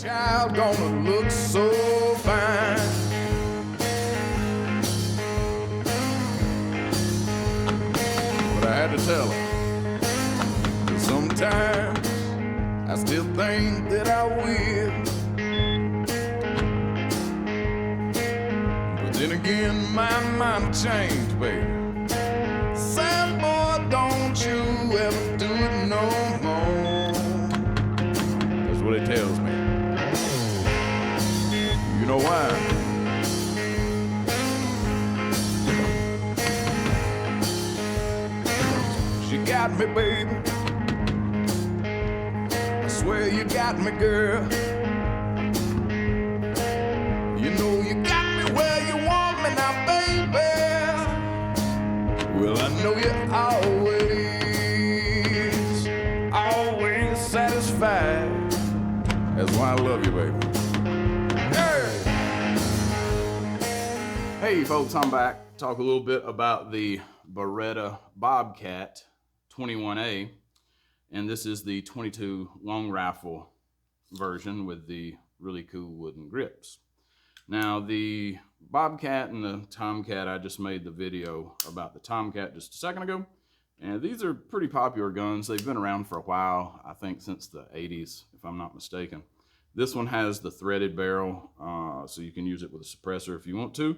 child gonna look so fine. But I had to tell her that sometimes I still think that I will. But then again, my mind changed, baby. Sam boy, don't you ever do it no more. That's what it tells me. You know why? She got me, baby. I swear you got me, girl. You know you got me where you want me now, baby. Well, I know you're always satisfied. That's why I love you, baby. Hey folks, I'm back. Talk a little bit about the Beretta Bobcat 21A, and this is the 22 long rifle version with the really cool wooden grips. Now the Bobcat and the Tomcat, I just made the video about the Tomcat just a second ago, and these are pretty popular guns. They've been around for a while, I think since the 80s, if I'm not mistaken. This one has the threaded barrel, so you can use it with a suppressor if you want to.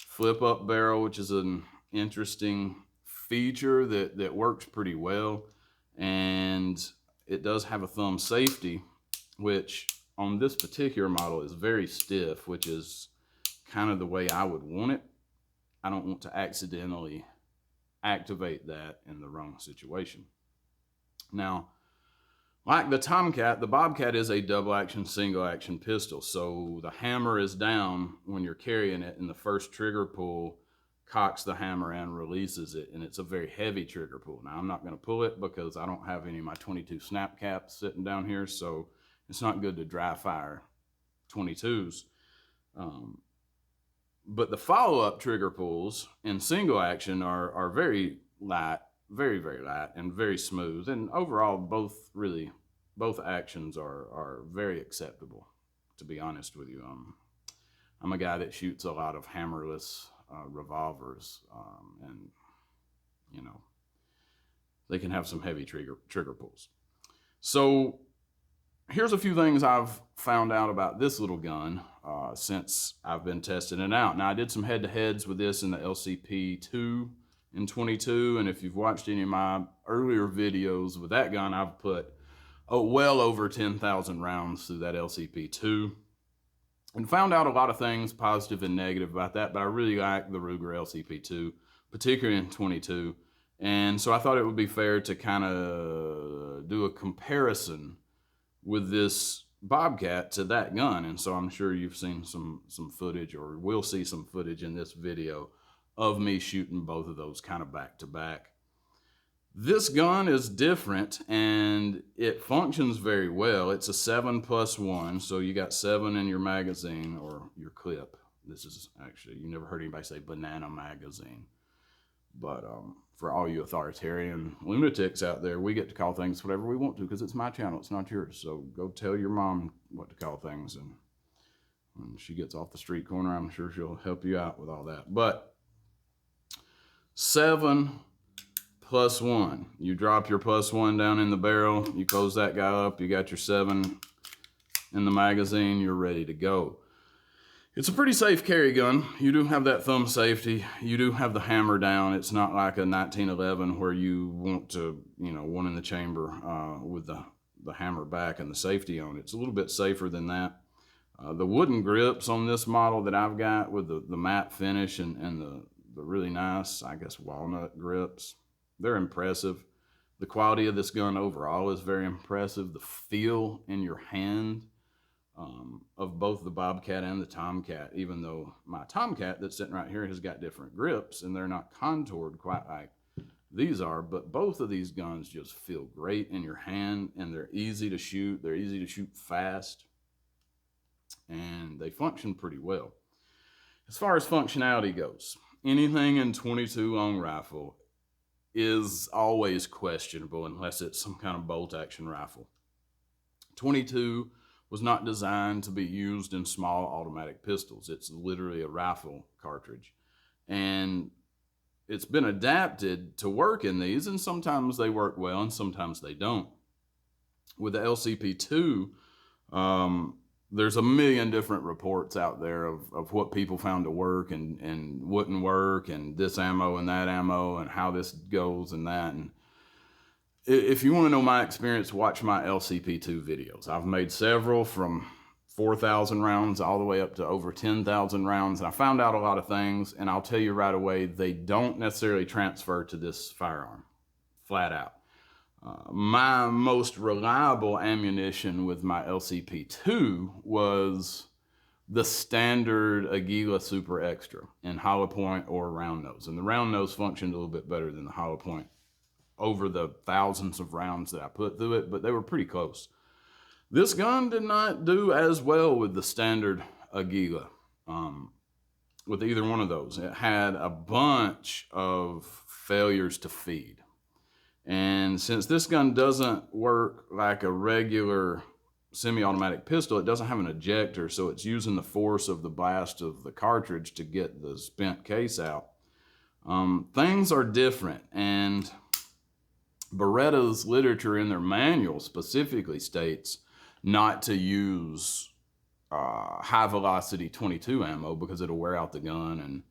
Flip up barrel, which is an interesting feature that works pretty well. And it does have a thumb safety, which on this particular model is very stiff, which is kind of the way I would want it. I don't want to accidentally activate that in the wrong situation. Now, like the Tomcat, the Bobcat is a double action, single action pistol. So the hammer is down when you're carrying it, and the first trigger pull cocks the hammer and releases it. And it's a very heavy trigger pull. Now I'm not going to pull it because I don't have any of my 22 snap caps sitting down here. So it's not good to dry fire 22s. But the follow-up trigger pulls in single action are very light, very, very light and very smooth. And overall, both actions are very acceptable, to be honest with you. I'm a guy that shoots a lot of hammerless revolvers, and you know, they can have some heavy trigger pulls. So here's a few things I've found out about this little gun since I've been testing it out. Now I did some head-to-heads with this in the LCP 2 in 22, and if you've watched any of my earlier videos with that gun, I've put well over 10,000 rounds through that LCP 2, and found out a lot of things, positive and negative, about that. But I really like the Ruger LCP 2, particularly in 22. And so I thought it would be fair to kind of do a comparison with this Bobcat to that gun. And so I'm sure you've seen some footage, or will see some footage in this video of me shooting both of those kind of back to back. This gun is different and it functions very well. It's a 7+1, so you got 7 in your magazine or your clip. This is actually, you never heard anybody say banana magazine. But for all you authoritarian lunatics out there, we get to call things whatever we want to because it's my channel, it's not yours. So go tell your mom what to call things, and when she gets off the street corner, I'm sure she'll help you out with all that. But 7+1. You drop your +1 down in the barrel, you close that guy up, you got your 7 in the magazine, you're ready to go. It's a pretty safe carry gun. You do have that thumb safety. You do have the hammer down. It's not like a 1911 where you want to, one in the chamber with the hammer back and the safety on. It's a little bit safer than that. The wooden grips on this model that I've got with the matte finish and the really nice, I guess, walnut grips, they're impressive. The quality of this gun overall is very impressive. The feel in your hand of both the Bobcat and the Tomcat, even though my Tomcat that's sitting right here has got different grips and they're not contoured quite like these are, but both of these guns just feel great in your hand, and they're easy to shoot. They're easy to shoot fast, and they function pretty well. As far as functionality goes, anything in 22 long rifle is always questionable unless it's some kind of bolt action rifle. 22 was not designed to be used in small automatic pistols. It's literally a rifle cartridge. And it's been adapted to work in these, and sometimes they work well and sometimes they don't. With the LCP2, there's a million different reports out there of what people found to work and wouldn't work, and this ammo and that ammo and how this goes and that. And if you want to know my experience, watch my LCP2 videos. I've made several from 4,000 rounds all the way up to over 10,000 rounds. And I found out a lot of things, and I'll tell you right away, they don't necessarily transfer to this firearm, flat out. My most reliable ammunition with my LCP2 was the standard Aguila Super Extra in hollow point or round nose. And the round nose functioned a little bit better than the hollow point over the thousands of rounds that I put through it, but they were pretty close. This gun did not do as well with the standard Aguila, with either one of those. It had a bunch of failures to feed. And since this gun doesn't work like a regular semi-automatic pistol, it doesn't have an ejector, so it's using the force of the blast of the cartridge to get the spent case out. Things are different, and Beretta's literature in their manual specifically states not to use high velocity 22 ammo because it'll wear out the gun, and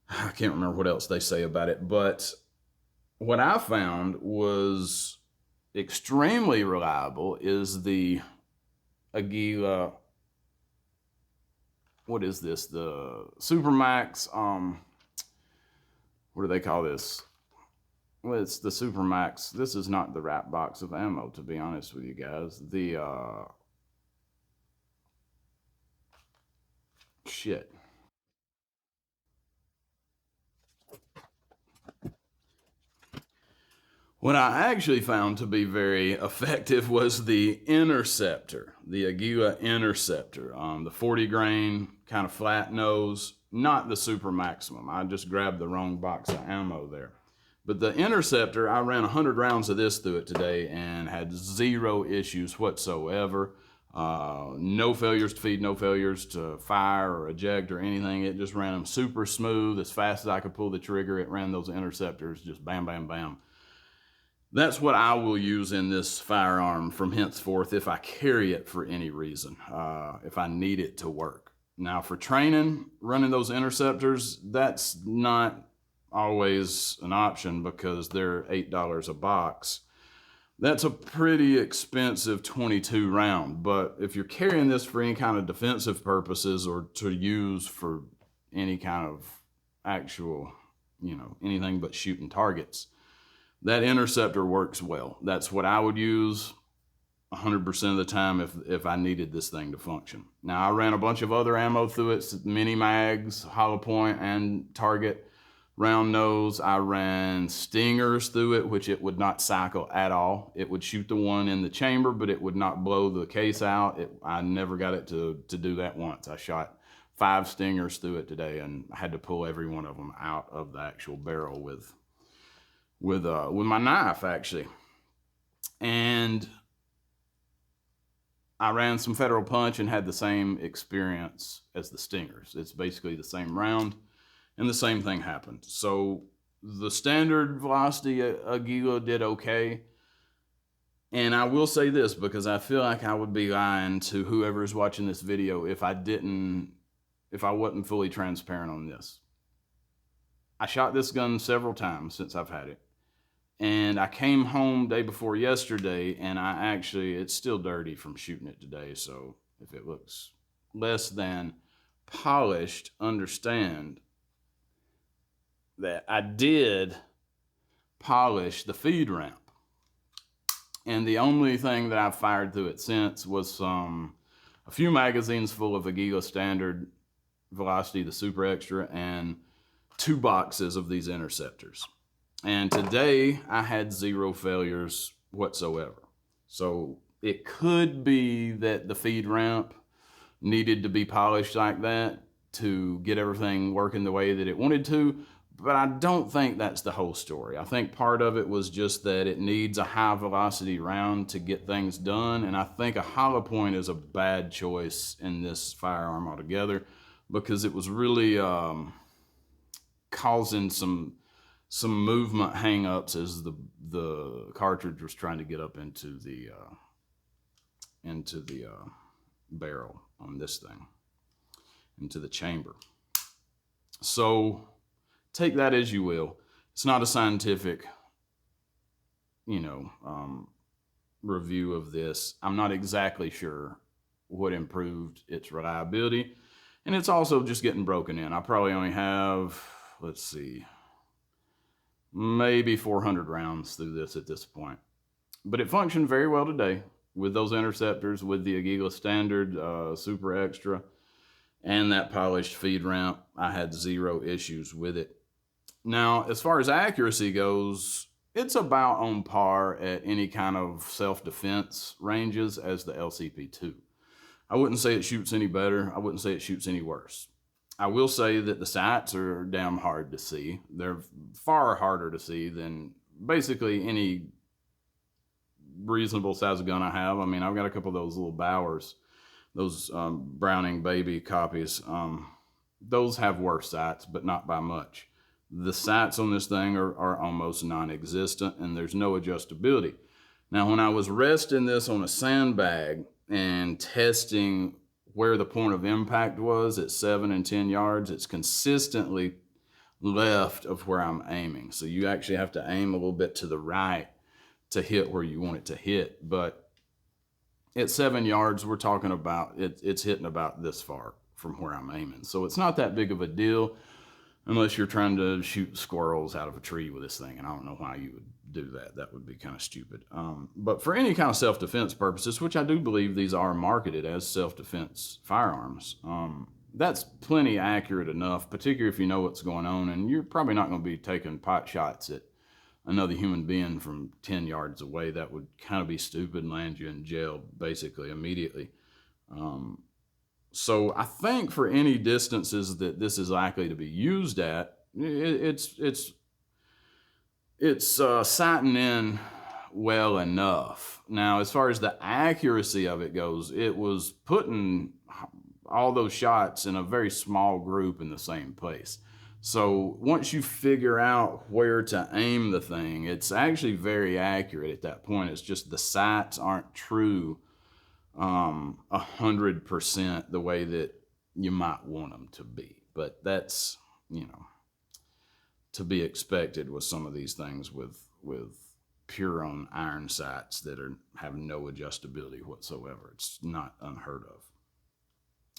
I can't remember what else they say about it. But what I found was extremely reliable is the Aguila, what is this? The Supermax, what do they call this? Well, it's the Supermax. This is not the right box of ammo, to be honest with you guys. The, shit. What I actually found to be very effective was the Interceptor, the Aguila Interceptor, the 40 grain kind of flat nose, not the Super Maximum. I just grabbed the wrong box of ammo there. But the Interceptor, I ran 100 rounds of this through it today and had zero issues whatsoever. No failures to feed, no failures to fire or eject or anything. It just ran them super smooth. As fast as I could pull the trigger, it ran those interceptors just bam, bam, bam. That's what I will use in this firearm from henceforth if I carry it for any reason, if I need it to work. Now for training, running those interceptors, that's not always an option because they're $8 a box. That's a pretty expensive 22 round, but if you're carrying this for any kind of defensive purposes or to use for any kind of actual, anything but shooting targets, that interceptor works well. That's what I would use 100% of the time if I needed this thing to function. Now I ran a bunch of other ammo through it, mini mags, hollow point and target, round nose. I ran stingers through it, which it would not cycle at all. It would shoot the one in the chamber, but it would not blow the case out. I never got it to do that once. I shot 5 stingers through it today, and I had to pull every one of them out of the actual barrel with my knife, actually. And I ran some Federal Punch and had the same experience as the stingers. It's basically the same round, and the same thing happened. So the standard velocity Aguila did okay. And I will say this because I feel like I would be lying to whoever is watching this video if I wasn't fully transparent on this. I shot this gun several times since I've had it. And I came home day before yesterday, and it's still dirty from shooting it today. So if it looks less than polished, understand that I did polish the feed ramp. And the only thing that I've fired through it since was a few magazines full of Aguila standard velocity, the Super Extra, and 2 boxes of these interceptors. And today I had 0 failures whatsoever. So it could be that the feed ramp needed to be polished like that to get everything working the way that it wanted to, But I don't think that's the whole story. I think part of it was just that it needs a high velocity round to get things done. And I think a hollow point is a bad choice in this firearm altogether, because it was really causing some movement hang-ups as the cartridge was trying to get up into the barrel on this thing, into the chamber. So take that as you will. It's not a scientific, review of this. I'm not exactly sure what improved its reliability. And it's also just getting broken in. I probably only have, let's see, maybe 400 rounds through this at this point. But it functioned very well today with those interceptors, with the Aguila Standard Super Extra, and that polished feed ramp. I had zero issues with it. Now, as far as accuracy goes, it's about on par at any kind of self-defense ranges as the LCP2. I wouldn't say it shoots any better. I wouldn't say it shoots any worse. I will say that the sights are damn hard to see. They're far harder to see than basically any reasonable size gun I have. I mean, I've got a couple of those little Bowers, those Browning baby copies. Those have worse sights, but not by much. The sights on this thing are almost non-existent, and there's no adjustability. Now, when I was resting this on a sandbag and testing where the point of impact was at 7 and 10 yards, it's consistently left of where I'm aiming. So you actually have to aim a little bit to the right to hit where you want it to hit. But at 7 yards, we're talking about it's hitting about this far from where I'm aiming. So it's not that big of a deal unless you're trying to shoot squirrels out of a tree with this thing. And I don't know why you would do that. That would be kind of stupid. But for any kind of self-defense purposes, which I do believe these are marketed as self-defense firearms, that's plenty accurate enough, particularly if you know what's going on. And you're probably not going to be taking pot shots at another human being from 10 yards away. That would kind of be stupid and land you in jail basically immediately. So I think for any distances that this is likely to be used at, it's sighting in well enough. Now, as far as the accuracy of it goes, it was putting all those shots in a very small group in the same place. So once you figure out where to aim the thing, it's actually very accurate at that point. It's just the sights aren't true 100% the way that you might want them to be. But that's, to be expected with some of these things with pure on iron sights that have no adjustability whatsoever. It's not unheard of.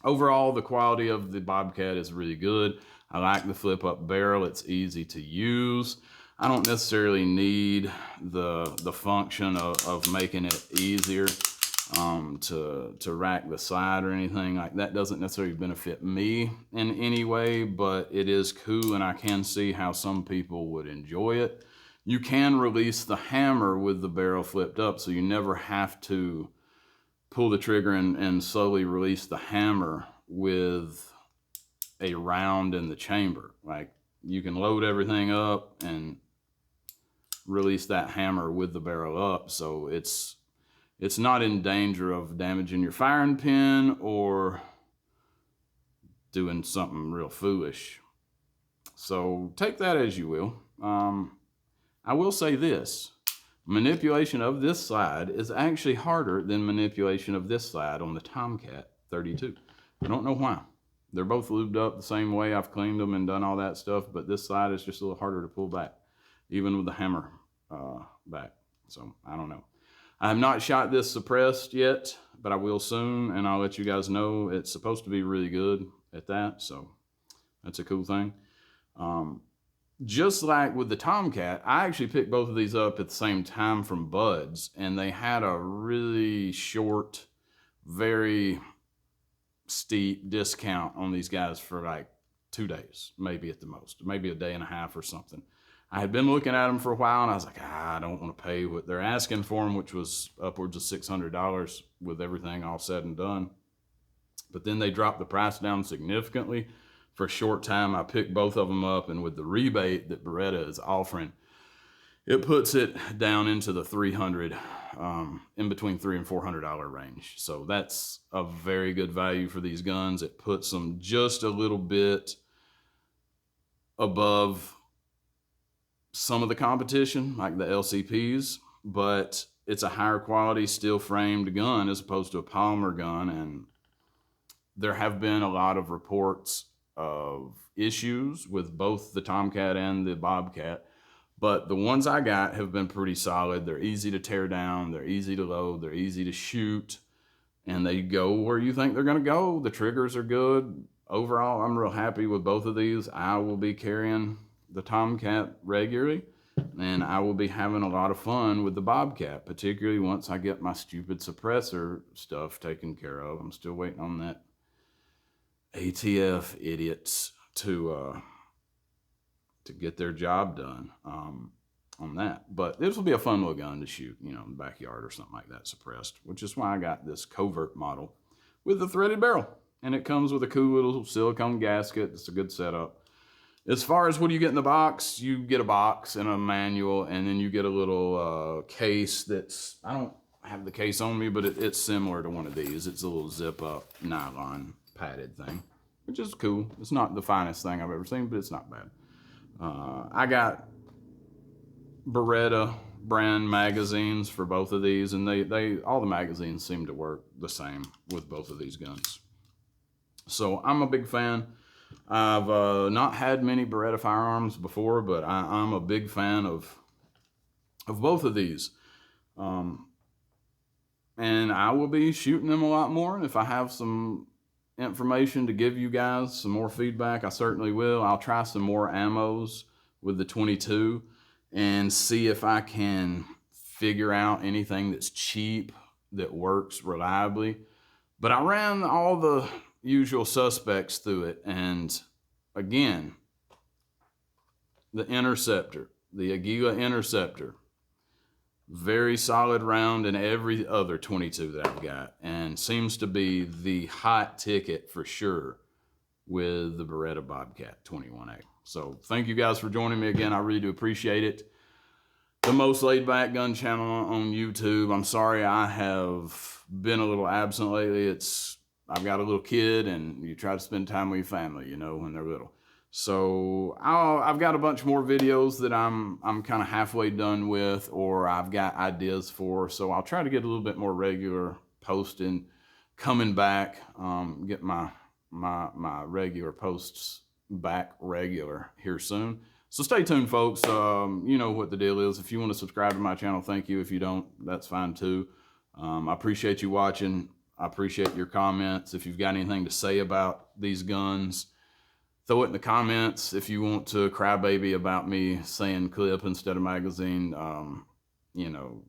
Overall, the quality of the Bobcat is really good. I like the flip up barrel. It's easy to use. I don't necessarily need the function of making it easier to rack the slide or anything like that. Doesn't necessarily benefit me in any way, but it is cool, and I can see how some people would enjoy it. You can release the hammer with the barrel flipped up, so you never have to pull the trigger and slowly release the hammer with a round in the chamber. Like, you can load everything up and release that hammer with the barrel up, so it's not in danger of damaging your firing pin or doing something real foolish. So take that as you will. I will say this. Manipulation of this slide is actually harder than manipulation of this slide on the Tomcat 32. I don't know why. They're both lubed up the same way. I've cleaned them and done all that stuff, but this slide is just a little harder to pull back, even with the hammer back. So I don't know. I have not shot this suppressed yet, but I will soon, and I'll let you guys know. It's supposed to be really good at that, so that's a cool thing. Just like with the Tomcat, I actually picked both of these up at the same time from Buds, and they had a really short, very steep discount on these guys for like 2 days, maybe at the most, maybe a day and a half or something. I had been looking at them for a while, and I was like, I don't want to pay what they're asking for them, which was upwards of $600 with everything all said and done. But then they dropped the price down significantly for a short time. I picked both of them up, and with the rebate that Beretta is offering, it puts it down into the 300, in between $300 and $400 range. So that's a very good value for these guns. It puts them just a little bit above some of the competition, like the LCPs, but it's a higher quality steel framed gun as opposed to a polymer gun. And there have been a lot of reports of issues with both the Tomcat and the Bobcat, but the ones I got have been pretty solid. They're easy to tear down, they're easy to load, they're easy to shoot, and they go where you think they're gonna go. The triggers are good. Overall, I'm real happy with both of these. I will be carrying the Tomcat regularly, and I will be having a lot of fun with the Bobcat, particularly once I get my stupid suppressor stuff taken care of. I'm still waiting on that ATF idiots to get their job done on that. But this will be a fun little gun to shoot, you know, in the backyard or something like that, suppressed, which is why I got this Covert model with the threaded barrel. And it comes with a cool little silicone gasket. It's a good setup. As far as what do you get in the box, you get a box and a manual, and then you get a little case that's, I don't have the case on me, but it's similar to one of these. It's a little zip up nylon padded thing, which is cool. It's not the finest thing I've ever seen, but it's not bad. I got Beretta brand magazines for both of these, and they all the magazines seem to work the same with both of these guns. So I'm a big fan. I've not had many Beretta firearms before, but I'm a big fan of both of these. And I will be shooting them a lot more. And if I have some information to give you guys, some more feedback, I certainly will. I'll try some more ammos with the 22 and see if I can figure out anything that's cheap, that works reliably. But I ran all the usual suspects through it, and again, the Interceptor, the Aguila Interceptor, very solid round in every other 22 that I've got, and seems to be the hot ticket for sure with the Beretta Bobcat 21A. So thank you guys for joining me again. I really do appreciate it. The most laid back gun channel on YouTube. I'm sorry I have been a little absent lately. I've got a little kid, and you try to spend time with your family, you know, when they're little. So I've got a bunch more videos that I'm kind of halfway done with, or I've got ideas for. So I'll try to get a little bit more regular posting, coming back, get my regular posts back regular here soon. So stay tuned, folks. You know what the deal is. If you want to subscribe to my channel, thank you. If you don't, that's fine too. I appreciate you watching. I appreciate your comments. If you've got anything to say about these guns, throw it in the comments. If you want to crybaby about me saying clip instead of magazine, you know,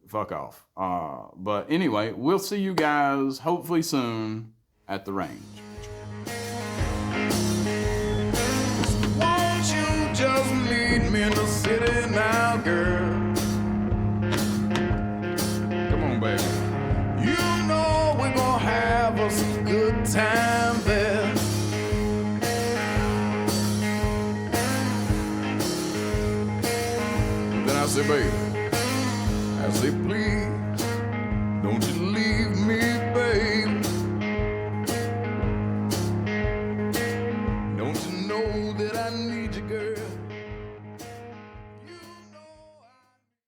fuck off. But anyway, we'll see you guys hopefully soon at the range. Won't you just meet me in the city now, girl? Come on, baby. You know we're gonna have us a good time there. Then I say, baby, I say, please, don't you leave me